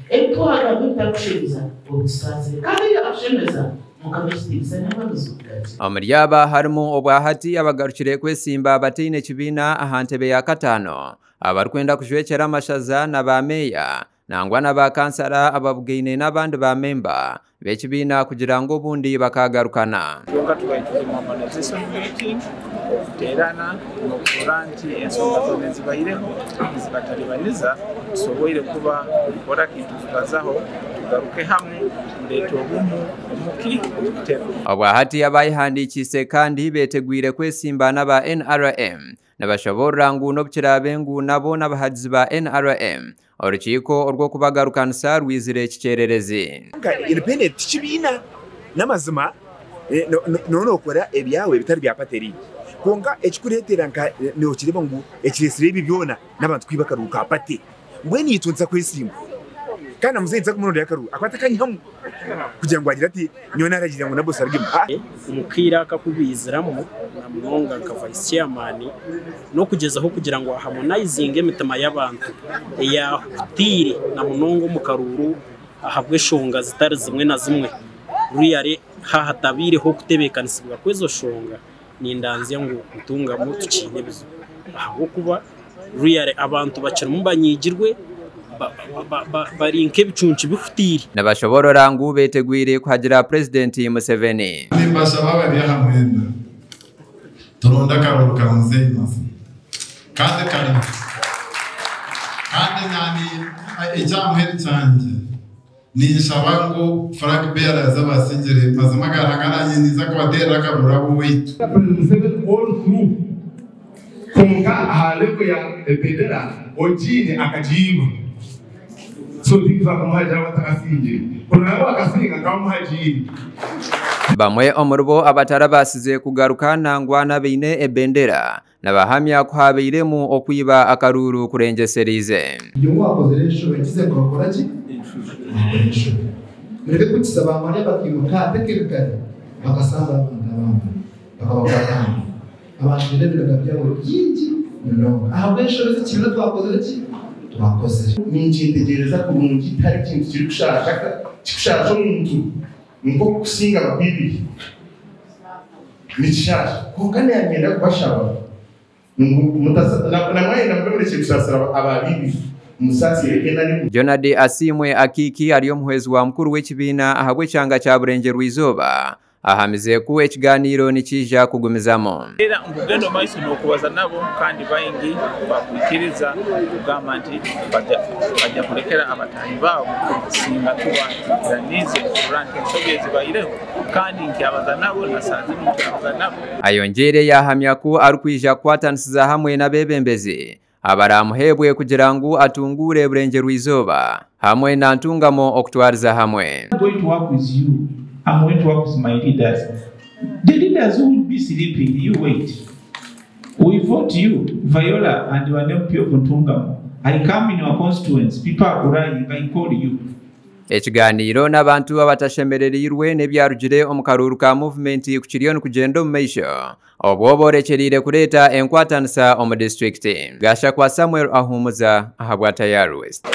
Epoha bitakushemeza obusaze kandi yakushemeza Omuryaba harimu obwahati abagarukire kwesimba batine kibina ahantebe ya katano abarkwenda kujwekera amashaza na ba meya nangwa na ba kansara ababugeine n'abandi ba memba b'ekibina kugira ngo bundi bakagarukana terana no kuranti ensonga zone zibayireho zibatalibaniza tusoboire kuba gukora kintu tukazaho tugaruke hamwe ndeto obumu omuki tero obwahati abayihandikise kandi betegwire kwesimba n'aba NRM n'abashobora nguno bukirabengu nabo n'abahagizi ba NRM orukiko orwo kubagarukanisa rwizire kikererezi independent kibina n'amazima no kora ebyawe bitari bya pateri konga ekikuretera nka no kireba ngo ekiresire bibyona n'abantu kwibakaruka pate ngwe nitunza kwesimba kana muzenza kumurondo yakaru akwatakanye hamwe kugira ngo agira ati niyo naragira ngo nabo sargim umukira akakubiziramo namunonga ka vice chairman no kugezaho kugira ngo harmonizinge mitama y'abantu ya hutire namunongo mu karuru ahabwe shonga zitari zimwe na zimwe ruyare hahatabire ho kutebekanisibwa kwezo shonga nindanze ngo utunga mu tukine bizo aho kuba ruyare abantu bacira mu banyigirwe barinke bicunci bifutiri n'abashoborora ngo betegwire kuhagira President Museveni nimbasha babari hamwenda turonda karoro kanze imasa kandi nani ijamheri cyanje nisaba ngo flag bearers abasingire mazima garangaranye niza kubatera kabura buwitu Museveni all through konga haleko ya bendera ojine akajiba so dikva kumuhaja watakasinje kunabo akasinga kamuhajini bamwe omurubo abatara basize kugaruka nangwa nabine ebendera nabahamya ko habiremu okwiba akaruru kurengeserize yo wakoze resho bagize gukora ki mureke kutsaba amare bakimuka tekereka bakasanga abantu bakabakana abantu ndebera byabo yingi no aho resho zikira twakoze ki twakoze ninjitegereza ku muntu kitari kintu kiri gushaka umuntu ngo kusinga babibi nishasha kongane yagenda kubashaba mutasa na mwenda mbere gusasira ababibi musasi rekena Jonadi Asimwe Akiki ariyo muhezi wa mukuru w'ekibina ahabwe cyanga cya Burenge Rwizoba ahamize ku ekiganiro nikija kugumizamo era ngugendo maiso no kubaza nabo kandi bayingi bakwikiriza kugamanti bajya kurekera abatahi babo singa tuba nize kurante sobyezi bayireho kandi nkiabaza nabo nasanze nkiabaza nabo ayongere yahamya ko arukwija kwatansiza hamwe nabebembezi abaramuhebwe kugira ngo atungure Burenge Rwizoba hamwe na ntungamo okutwariza hamwe I'm going to work with my leaders. The leaders who will be sleeping, you wait. We vote you, Viola and your name Pio Kuntungamo. I come in your constituents, people are crying, I call you. Ekiganiro n'abantu abatashemererirwe n'ebyarugire omukaruru ka movement ku kiriyoni kugendo mu maisho obwoborekerire kureta enkwatanisa omu district gasha kwa Samuel Ahumuza ahabwa Tayari West.